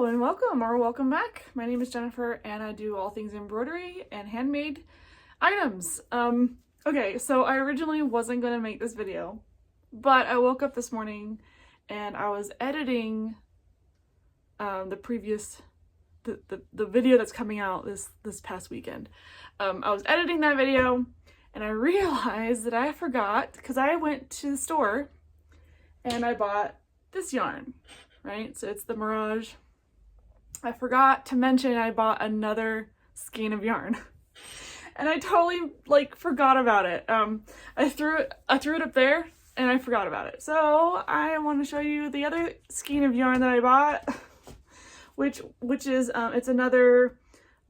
Hello and welcome back. My name is Jennifer and I do all things embroidery and handmade items. Okay, so I originally wasn't going to make this video, but I woke up this morning and I was editing the video that's coming out this past weekend. I was editing that video and I realized that I forgot, because I went to the store and I bought this yarn, right? So it's the Mirage. I forgot to mention I bought another skein of yarn and I totally forgot about it. I threw it up there and I forgot about it. So I want to show you the other skein of yarn that I bought, which is it's another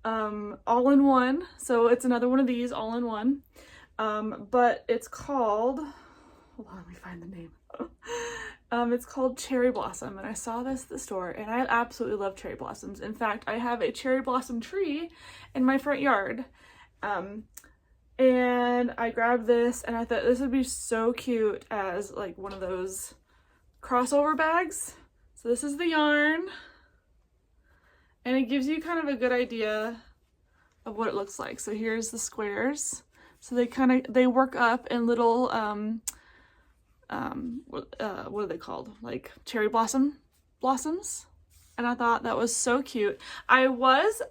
all-in-one. So it's another one of these all-in-one, but it's called, hold on, let me find the name. It's called Cherry Blossom, and I saw this at the store and I absolutely love cherry blossoms. In fact, I have a cherry blossom tree in my front yard. And I grabbed this and I thought this would be so cute as like one of those crossover bags. So this is the yarn and it gives you kind of a good idea of what it looks like. So here's the squares. So they work up in little what are they called? Like cherry blossoms. And I thought that was so cute. I was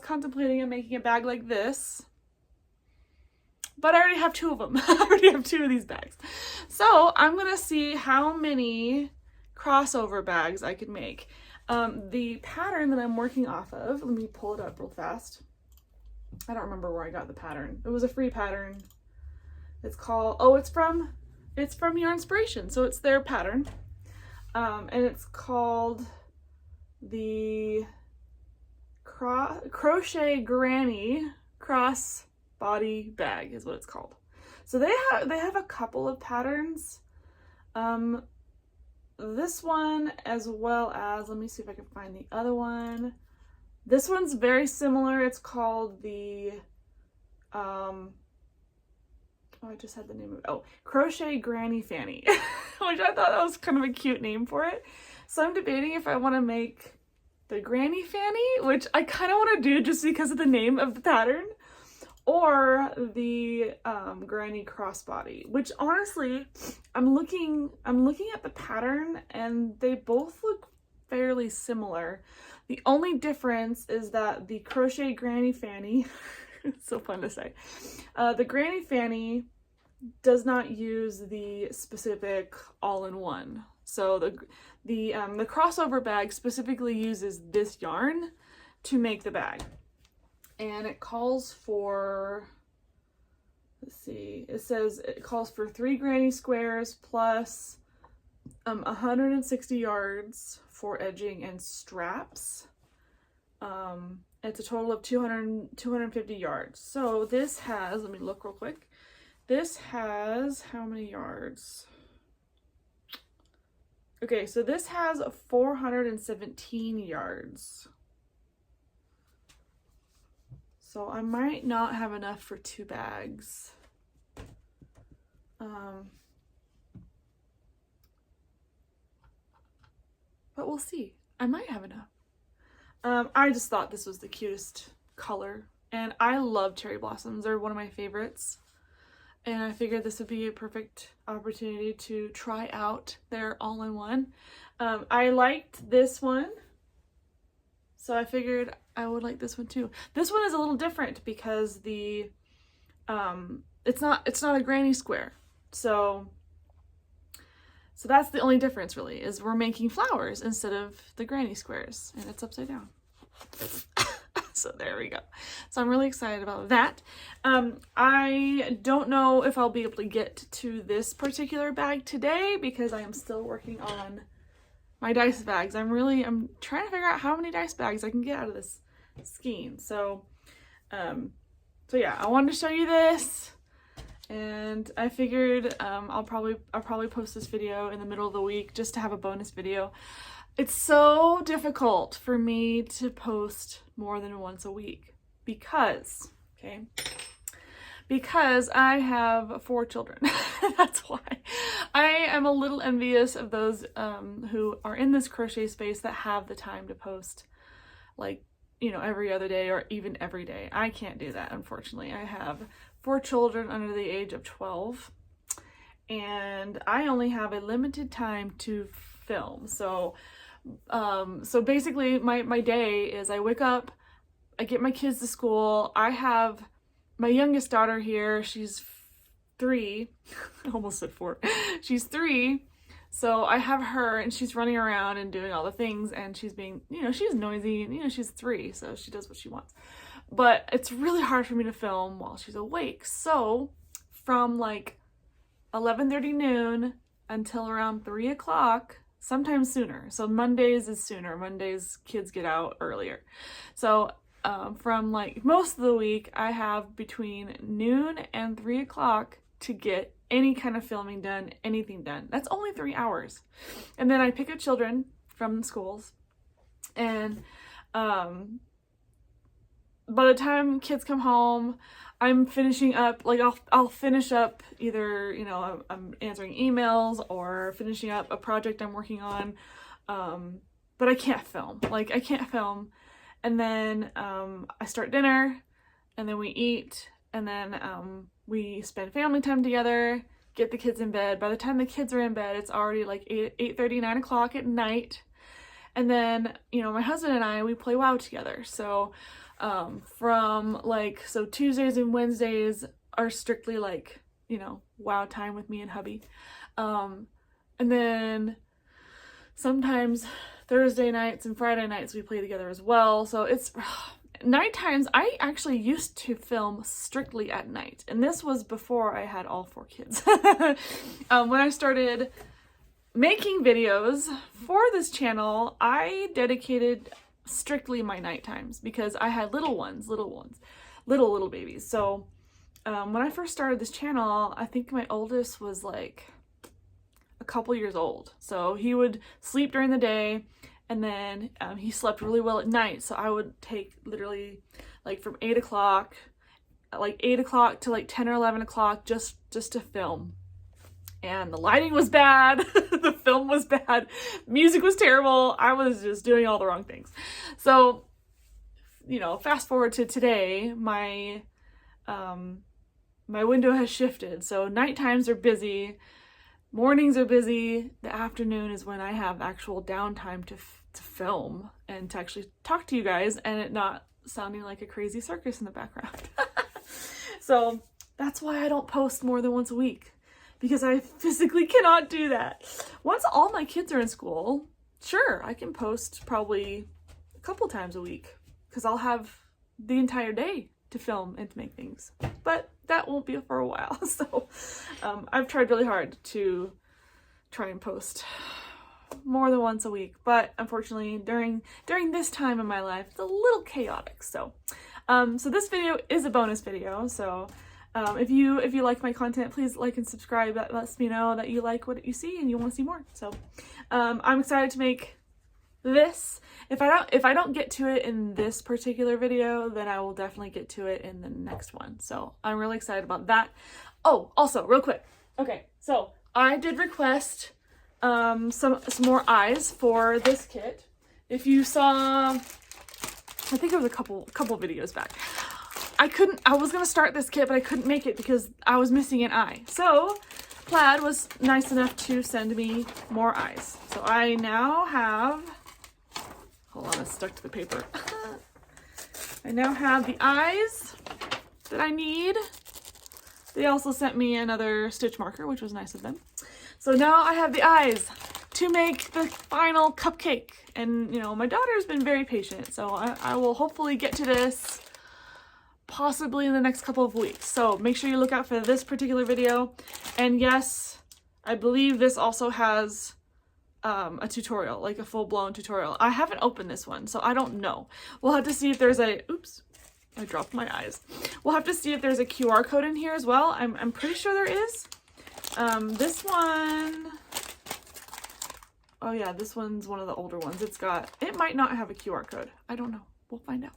contemplating making a bag like this, but I already have two of them. I already have two of these bags. So I'm gonna see how many crossover bags I could make. The pattern that I'm working off of, let me pull it up real fast. I don't remember where I got the pattern. It was a free pattern. It's called, it's from Yarn Inspiration, so it's their pattern. And it's called the Crochet Granny Cross Body Bag is what it's called. So they have a couple of patterns. This one, as well as, let me see if I can find the other one. This one's very similar. It's called the I just had the name of it. Oh, Crochet Granny Fanny, which I thought that was kind of a cute name for it. So I'm debating if I want to make the Granny Fanny, which I kind of want to do just because of the name of the pattern, or the Granny Crossbody, which honestly, I'm looking at the pattern and they both look fairly similar. The only difference is that the Crochet Granny Fanny, it's so fun to say, the Granny Fanny does not use the specific all-in-one. So the crossover bag specifically uses this yarn to make the bag. And it calls for, let's see, it says it calls for 3 granny squares plus 160 yards for edging and straps. It's a total of 250 yards. So this has, let me look real quick. This has how many yards? Okay, so this has 417 yards. So I might not have enough for 2 bags. But we'll see. I might have enough. I just thought this was the cutest color, and I love cherry blossoms. They're one of my favorites, and I figured this would be a perfect opportunity to try out their all-in-one. I liked this one, so I figured I would like this one too. This one is a little different because the it's not a granny square, so that's the only difference really, is we're making flowers instead of the granny squares, and it's upside down. So there we go. So I'm really excited about that. I don't know if I'll be able to get to this particular bag today because I am still working on my dice bags. I'm trying to figure out how many dice bags I can get out of this skein. So yeah, I wanted to show you this. And I figured I'll probably post this video in the middle of the week just to have a bonus video. It's so difficult for me to post more than once a week because I have 4 children. That's why. I am a little envious of those who are in this crochet space that have the time to post, like, you know, every other day or even every day. I can't do that, unfortunately. I have 4 children under the age of 12, and I only have a limited time to film. So basically my day is I wake up, I get my kids to school. I have my youngest daughter here. She's 3. I almost said 4. She's 3. So I have her, and she's running around and doing all the things, and she's being, you know, she's noisy, and, you know, she's 3, so she does what she wants. But it's really hard for me to film while she's awake. So from like 11:30 noon until around 3 o'clock, sometimes sooner. So Mondays is sooner. Mondays kids get out earlier. So from like most of the week, I have between noon and 3 o'clock to get any kind of filming done, anything done. That's only 3 hours. And then I pick up children from schools, and by the time kids come home, I'm finishing up, like I'll finish up either, you know, I'm answering emails or finishing up a project I'm working on, but I can't film. Like, I can't film. And then I start dinner, and then we eat, and then we spend family time together, get the kids in bed. By the time the kids are in bed, it's already like 8:30, 9 o'clock at night. And then, you know, my husband and I, we play WoW together. So so Tuesdays and Wednesdays are strictly like, you know, WoW time with me and hubby. And then sometimes Thursday nights and Friday nights we play together as well. So it's night times. I actually used to film strictly at night, and this was before I had all 4 kids. When I started making videos for this channel, I dedicated strictly my night times because I had little babies. So when I first started this channel, I think my oldest was like a couple years old. So he would sleep during the day, and then he slept really well at night. So I would take literally like from 8 o'clock to like 10 or 11 o'clock just to film. And the lighting was bad, the film was bad, music was terrible, I was just doing all the wrong things. So, you know, fast forward to today, my window has shifted. So night times are busy, mornings are busy, the afternoon is when I have actual downtime to film and to actually talk to you guys, and it not sounding like a crazy circus in the background. So that's why I don't post more than once a week, because I physically cannot do that. Once all my kids are in school, sure, I can post probably a couple times a week, because I'll have the entire day to film and to make things. But that won't be for a while. So I've tried really hard to try and post more than once a week, but unfortunately during this time in my life, it's a little chaotic. So so this video is a bonus video. So if you like my content, please like and subscribe. That lets me know that you like what you see and you want to see more. So I'm excited to make this. If I don't get to it in this particular video, then I will definitely get to it in the next one. So I'm really excited about that. Oh, also real quick. Okay, so I did request some more eyes for this kit. If you saw, I think it was a couple videos back. I was gonna start this kit, but I couldn't make it because I was missing an eye. So Plaid was nice enough to send me more eyes. So I now have, hold on, it's stuck to the paper. I now have the eyes that I need. They also sent me another stitch marker, which was nice of them. So now I have the eyes to make the final cupcake. And, you know, my daughter's been very patient, so I will hopefully get to this possibly in the next couple of weeks. So make sure you look out for this particular video. And yes, I believe this also has a tutorial, like a full-blown tutorial. I haven't opened this one, so I don't know. We'll have to see if there's a, oops, I dropped my eyes. We'll have to see if there's a QR code in here as well. I'm pretty sure there is. This one, oh yeah, this one's one of the older ones. It might not have a QR code. I don't know. We'll find out.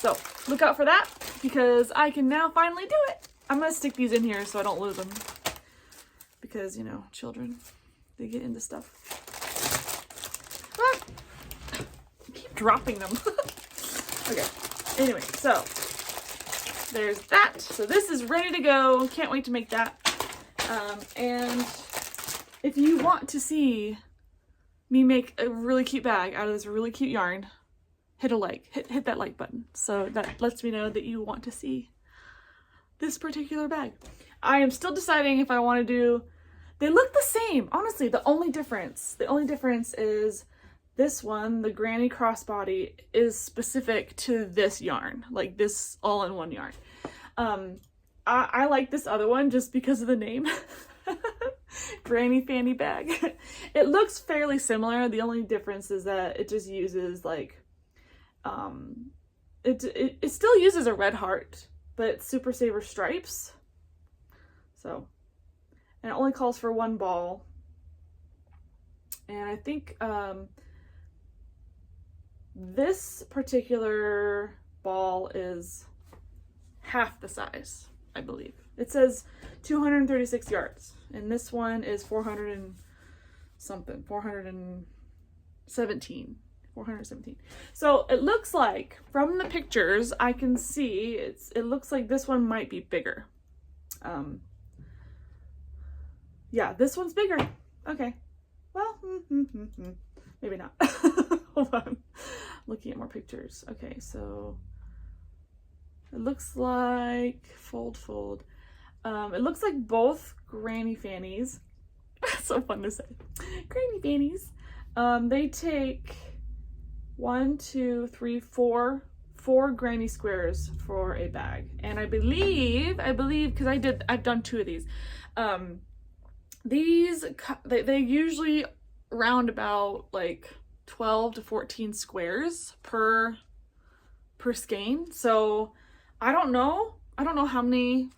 So look out for that, because I can now finally do it. I'm gonna stick these in here so I don't lose them, because, you know, children. They get into stuff. Ah! I keep dropping them. Okay. Anyway, so there's that. So this is ready to go. Can't wait to make that. And if you want to see me make a really cute bag out of this really cute yarn, hit a like. Hit that like button. So that lets me know that you want to see this particular bag. I am still deciding if I want to do... They look the same, honestly. The only difference is this one, the granny crossbody, is specific to this yarn, like this all-in-one yarn. I like this other one just because of the name. Granny fanny bag. It looks fairly similar. The only difference is that it just uses like, it still uses a red heart, but it's Super Saver stripes. So, and it only calls for one ball. And I think this particular ball is half the size, I believe. It says 236 yards, and this one is 417. So it looks like from the pictures I can see it looks like this one might be bigger. Yeah, this one's bigger. Okay. Well, maybe not. Hold on. Looking at more pictures. Okay, so it looks like fold. It looks like both granny fannies. So fun to say. Granny fannies. They take 1, 2, 3, 4 granny squares for a bag. And I believe, because I've done 2 of these. These, they usually round about like 12 to 14 squares per skein. So I don't know how many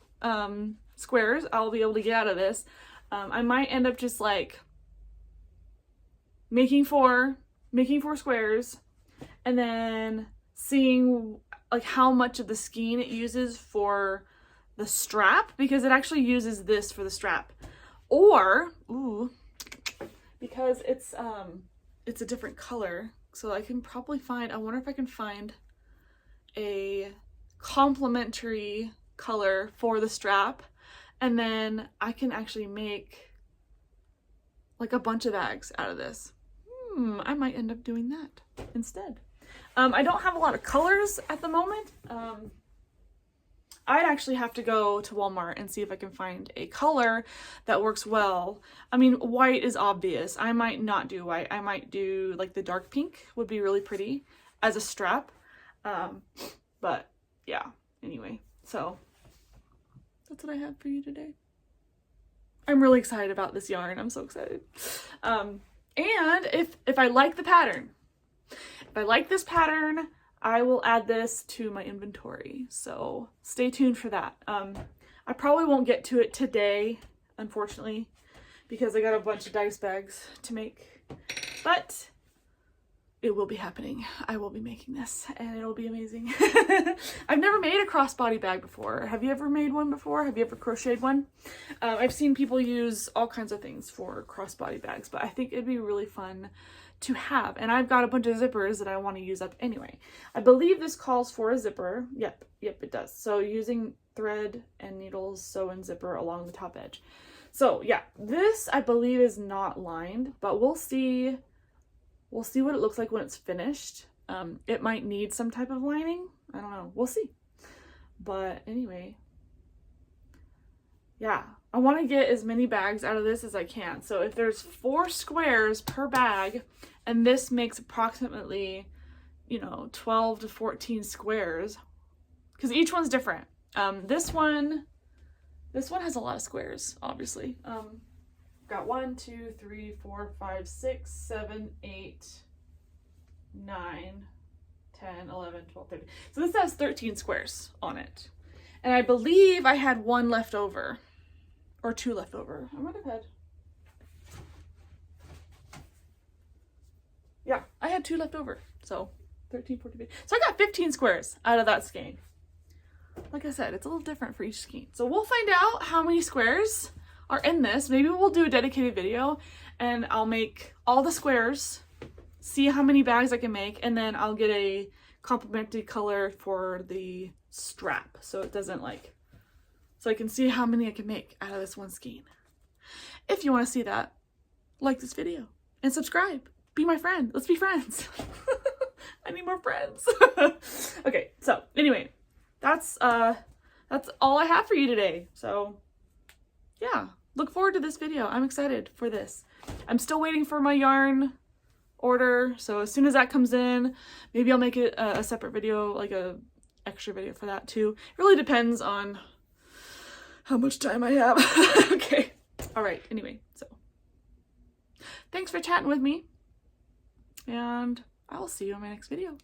squares I'll be able to get out of this. I might end up just like making four squares and then seeing like how much of the skein it uses for the strap, because it actually uses this for the strap. Or, because it's a different color, so I can probably find, I wonder if I can find a complementary color for the strap, and then I can actually make like a bunch of bags out of this. I might end up doing that instead. I don't have a lot of colors at the moment. I'd actually have to go to Walmart and see if I can find a color that works well. I mean, white is obvious. I might not do white. I might do like the dark pink would be really pretty as a strap. But yeah, anyway, so that's what I have for you today. I'm really excited about this yarn. I'm so excited. And if I like the pattern, if I like this pattern, I will add this to my inventory, so stay tuned for that. I probably won't get to it today, unfortunately, because I got a bunch of dice bags to make, but it will be happening. I will be making this, and it'll be amazing. I've never made a crossbody bag before. Have you ever made one before? Have you ever crocheted one? I've seen people use all kinds of things for crossbody bags, but I think it'd be really fun to have. And I've got a bunch of zippers that I want to use up anyway. I believe this calls for a zipper. Yep, it does. So using thread and needles, sew and zipper along the top edge. So yeah, this I believe is not lined, but we'll see. We'll see what it looks like when it's finished. It might need some type of lining. I don't know. We'll see. But anyway, yeah, I want to get as many bags out of this as I can. So if there's 4 squares per bag, and this makes approximately, 12 to 14 squares, because each one's different. This one has a lot of squares, obviously. Got 1, 2, 3, 4, 5, 6, 7, 8, 9, 10, 11, 12, 13. So this has 13 squares on it. And I believe I had 1 left over. Or 2 left over. I might have had... Yeah, I had 2 left over. So 13, 14, 15. So I got 15 squares out of that skein. Like I said, it's a little different for each skein. So we'll find out how many squares are in this. Maybe we'll do a dedicated video and I'll make all the squares, see how many bags I can make, and then I'll get a complementary color for the strap so it doesn't so I can see how many I can make out of this one skein. If you want to see that, like this video and subscribe. Be my friend. Let's be friends. I need more friends. Okay, so anyway, that's all I have for you today. So yeah, look forward to this video. I'm excited for this. I'm still waiting for my yarn order, so as soon as that comes in, maybe I'll make it a separate video, like a extra video for that too. It really depends on how much time I have. Okay, all right, anyway, so thanks for chatting with me, and I will see you in my next video.